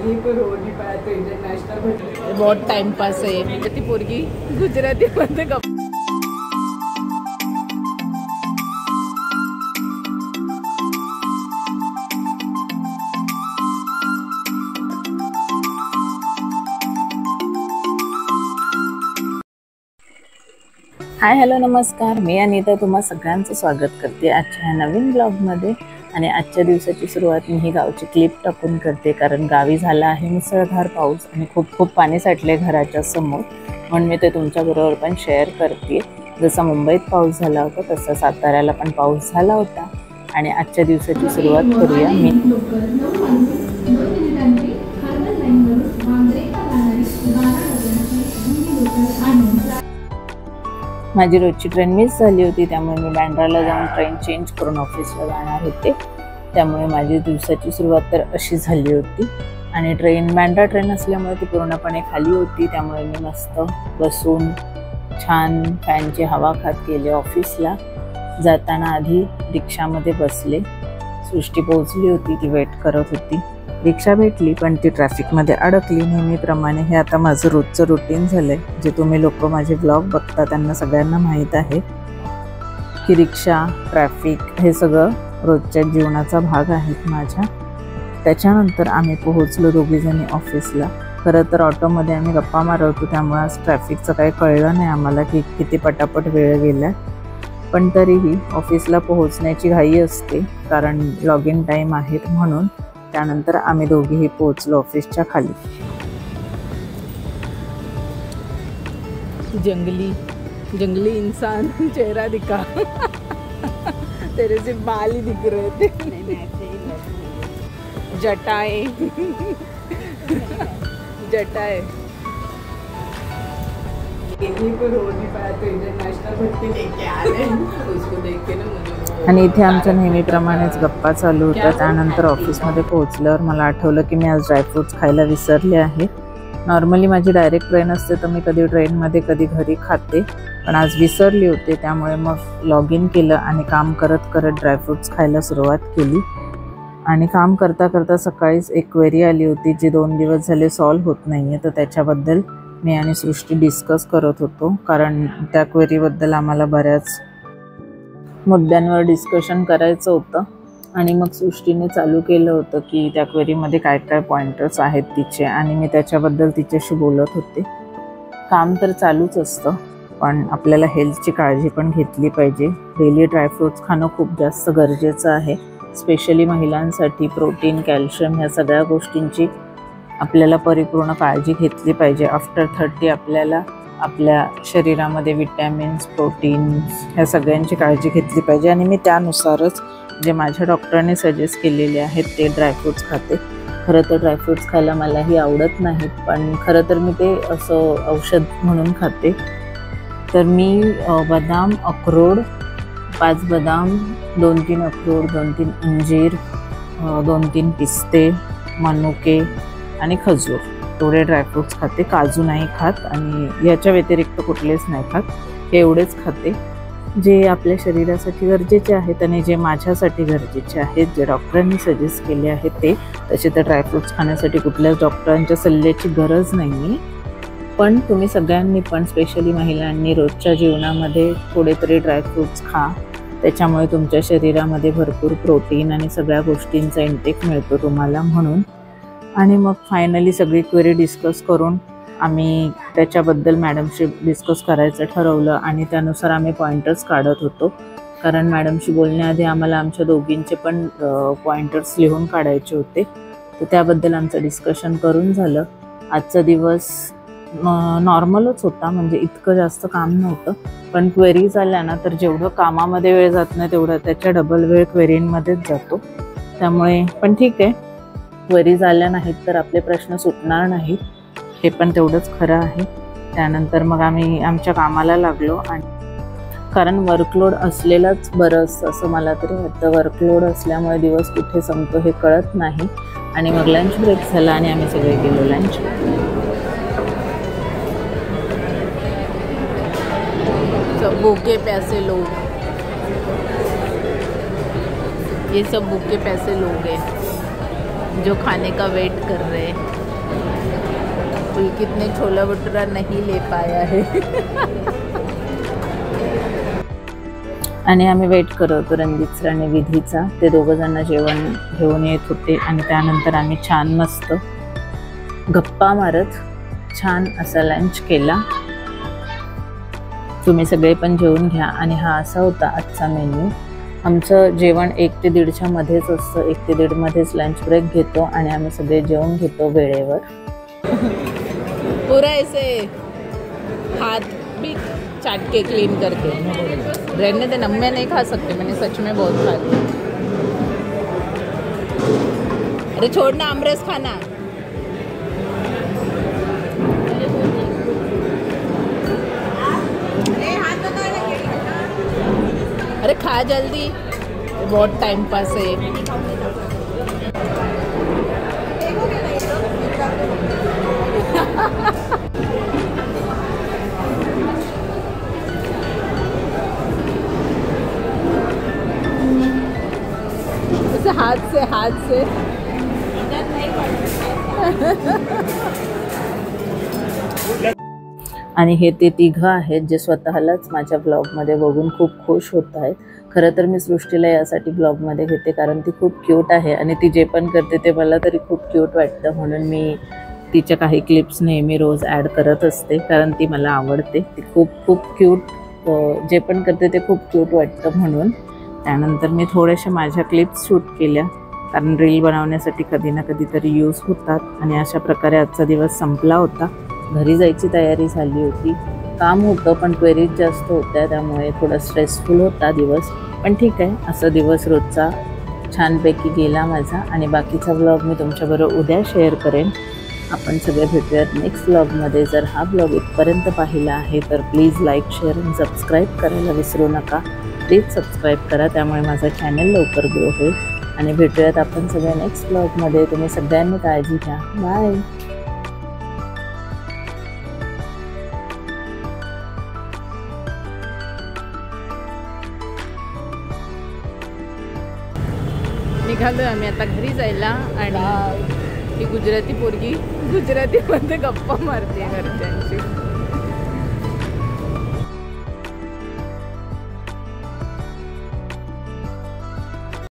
यहीं पर हो नहीं पाया तो इंटरनेशनल भेटले। बहुत टाइम पास आहे। ती पोरगी गुजराती मध्ये हाय हॅलो नमस्कार, मी अनिता तुम्हा सगळ्यांचं स्वागत करते आजच्या ह्या नवीन ब्लॉगमध्ये। आणि आजच्या दिवसाची सुरुवात मी ही गावची क्लिप टाकून करते, कारण गावी झाला आहे मुसळधार पाऊस आणि खूप पाणी साठले घराच्या समोर, म्हणून मी ते तुमच्याबरोबर पण शेअर करते। जसा मुंबईत पाऊस झाला होता तसा साताऱ्याला पण पाऊस झाला होता। आणि आजच्या दिवसाची सुरुवात करूया मी माझी रोजची ट्रेन मिस झाली होती, त्यामुळे मी बँड्राला जाऊन ट्रेन चेंज करून ऑफिसला जाणार होते। त्यामुळे माझी दिवसाची सुरुवात तर अशी झाली होती। आणि बँड्रा ट्रेन असल्यामुळे ती पूर्णपणे खाली होती, त्यामुळे मी मस्त बसून छान फॅनची हवा खात गेले ऑफिसला। जाताना आधी रिक्षामध्ये बसले, सृष्टी पोहोचली होती, ती वेट करत होती। रिक्षा भेटली पण ती ट्रॅफिकमध्ये अडकली। नेहमीप्रमाणे हे आता माझं रोजचं रुटीन झालंय। जे तुम्ही लोक माझे ब्लॉग बघता त्यांना सगळ्यांना माहीत आहे की रिक्षा, ट्रॅफिक हे सगळं रोजच्या जीवनाचा भाग आहेत माझ्या। त्याच्यानंतर आम्ही पोहोचलो दोघीजणी ऑफिसला। खरं तर ऑटोमध्ये आम्ही गप्पा मारत होतो, त्यामुळे आज ट्रॅफिकचं काही कळलं नाही आम्हाला की किती पटापट वेळ गेला। पण तरीही ऑफिसला पोहोचण्याची घाई असते, कारण लॉग इन टाईम आहेत म्हणून। त्यानंतर आम्ही दोघीही पोहोचलो ऑफिसच्या खाली। जंगली इंसान चेहरा दिखा तेरे से बाल ही दिख रहे थे, जटाएं यहीं पर हो नहीं पाया तो इंटरनेशनल भेटले लेके आ रहे हैं। उसको देख के ना मुझे आणि इथे आमच्या नेहमीप्रमाणेच गप्पा चालू होत्या। त्यानंतर ऑफिसमध्ये पोहोचल्यावर मला आठवलं की मी आज ड्रायफ्रूट्स खायला विसरले आहे। नॉर्मली माझी डायरेक्ट ट्रेन असते तर मी कधी ट्रेनमध्ये कधी घरी खाते, पण आज विसरली होते। त्यामुळे मग लॉग इन केलं आणि काम करत करत ड्रायफ्रूट्स खायला सुरुवात केली। आणि काम करता करता सकाळीच एक क्वेरी आली होती जी 2 दिवस झाले सॉल्व्ह होत नाही आहे, तर त्याच्याबद्दल मी आणि सृष्टी डिस्कस करत होतो, कारण त्या क्वेरीबद्दल आम्हाला बऱ्याच मुद्द्यांवर डिस्कशन करायचं होतं। आणि मग सृष्टीने चालू केलं होतं की त्या क्वेरीमध्ये काय काय पॉइंटर्स आहेत तिचे, आणि मी त्याच्याबद्दल तिच्याशी बोलत होते। काम तर चालूच असतं, पण आपल्याला हेल्थची काळजी पण घेतली पाहिजे। डेली ड्रायफ्रूट्स खाणं खूप जास्त गरजेचं आहे, स्पेशली महिलांसाठी। प्रोटीन, कॅल्शियम ह्या सगळ्या गोष्टींची आपल्याला परिपूर्ण काळजी घेतली पाहिजे। आफ्टर 30 आपल्याला आपल्या शरीरामध्ये विटॅमिन्स, प्रोटीन्स ह्या सगळ्यांची काळजी घेतली पाहिजे। आणि मी त्यानुसारच जे माझ्या डॉक्टरांनी सजेस्ट केलेले आहेत ते ड्रायफ्रूट्स खाते। खरं तर ड्रायफ्रूट्स खायला मलाही आवडत नाहीत, पण खरं तर मी ते असं औषध म्हणून खाते। तर मी बदाम, अक्रोड, 5 बदाम, 2-3 अक्रोड, 2-3 अंजीर, 2-3 पिस्ते, मनुके आणि खजूर एवढे ड्रायफ्रूट्स खाते। काजू नाही खात आणि याच्या व्यतिरिक्त कुठलेच नाही खात, हे एवढेच खाते जे आपल्या शरीरासाठी गरजेचे आहेत आणि जे माझ्यासाठी गरजेचे आहेत, जे डॉक्टरांनी सजेस्ट केले आहेत ते। तसे तर ड्रायफ्रूट्स खाण्यासाठी कुठल्याच डॉक्टरांच्या सल्ल्याची गरज नाही, पण तुम्ही सगळ्यांनी पण स्पेशली महिलांनी रोजच्या जीवनामध्ये थोडे तरी ड्रायफ्रूट्स खा। त्याच्यामुळे तुमच्या शरीरामध्ये भरपूर प्रोटीन आणि सगळ्या गोष्टींचा इंटेक मिळतो तुम्हाला, म्हणून। आणि मग फायनली सगळी क्वेरी डिस्कस करून आम्ही त्याच्याबद्दल मॅडमशी डिस्कस करायचं ठरवलं, आणि त्यानुसार आम्ही पॉइंटर्स काढत होतो, कारण मॅडमशी बोलण्याआधी आम्हाला आमच्या दोघींचे पण पॉइंटर्स लिहून काढायचे होते। तर त्याबद्दल आमचं डिस्कशन करून झालं। आजचा दिवस नॉर्मलच होता, म्हणजे इतकं जास्त काम नव्हतं, पण क्वेरीज आल्या ना तर जेवढं कामामध्ये वेळ जात नाही तेवढं त्याच्या डबल वेळ क्वेरींमध्येच जातो। त्यामुळे पण ठीक आहे, क्वेरीज आल्या नाहीत तर आपले प्रश्न सुटणार नाहीत, हे पण तेवढंच खरं आहे। त्यानंतर मग आम्ही आमच्या कामाला लागलो, आणि कारण वर्कलोड असलेलंच बरं असतं असं मला तरी वाटतं। वर्कलोड असल्यामुळे दिवस कुठे संपतो हे कळत नाही। आणि मग लंच ब्रेक झाला आणि आम्ही सगळे गेलो लंच। भूखे प्यासे लोग, ये सब भूखे प्यासे लोग हैं जो खाने का वेट कर रहे हैं। पुलकित ने छोला भटूरा नहीं ले पाया है। आणि आम्ही वेट करत होतो रणजित सर आणि विधीचा. ते दोघं जण जेवण घेऊन येत होते आणि त्यानंतर आम्ही छान मस्त गप्पा मारत छान असा लंच केला. तुम्ही सगळे पण जेवून घ्या. आणि हा असा होता आजचा मेन्यू. आमचं जेवण 1 ते 1:30च्या मध्येच असतं. 1 ते 1:30 मध्येच लंच ब्रेक घेतो आणि आम्ही सगळे जेवून घेतो वेळेवर. पूरा ऐसे हाथ भी चाट के क्लीन करके रहने देना. मैं नहीं खा सकती, मैंने सच में बहुत खा लिया. अरे छोड़ना, आमरस खाना. अरे खा जल्दी, बहुत टाइम पास है. हाथ से आणि हे ते तिघं आहेत जे स्वतःलाच माझ्या ब्लॉगमध्ये बघून खूप खुश होत आहेत. खरं तर मी सृष्टीला यासाठी ब्लॉगमध्ये घेते कारण ती खूप क्यूट आहे आणि ती जे पण करते ते मला तरी खूप क्यूट वाटतं. म्हणून मी तिच्या काही क्लिप्स नेहमी रोज ॲड करत असते कारण ती मला आवडते. ती खूप क्यूट जे पण करते ते खूप क्यूट वाटतं म्हणून. त्यानंतर मी थोड्याशा माझ्या क्लिप्स शूट केल्या कारण रील बनवण्यासाठी कधी ना कधीतरी यूज होतात. आणि अशा प्रकारे आजचा दिवस संपला होता. घरी जायची तयारी झाली होती. काम होतं पण क्वेरीज जास्त होत्या त्यामुळे थोडा स्ट्रेसफुल होता दिवस. पण ठीक आहे, असा दिवस रोजचा छानपैकी गेला माझा. आणि बाकीचा व्लॉग मी तुमच्याबरोबर उद्या शेअर करेन. आपण सगळे भेटूयात नेक्स्ट व्लॉगमध्ये. जर हा व्लॉग इथपर्यंत पाहिला आहे तर प्लीज लाईक, शेअर आणि सबस्क्राईब करायला विसरू नका. प्लीज सबस्क्राईब करा, त्यामुळे माझं चॅनल लवकर ग्रो होईल. आणि भेटूयात आपण सगळ्या नेक्स्ट व्लॉगमध्ये. तुम्ही सगळ्यांनी काळजी घ्या. बाय. निघालो आम्ही आता घरी जायला. आणि ही गुजराती पोरगी गुजरातीमध्ये गप्पा मारते घरच्यांची.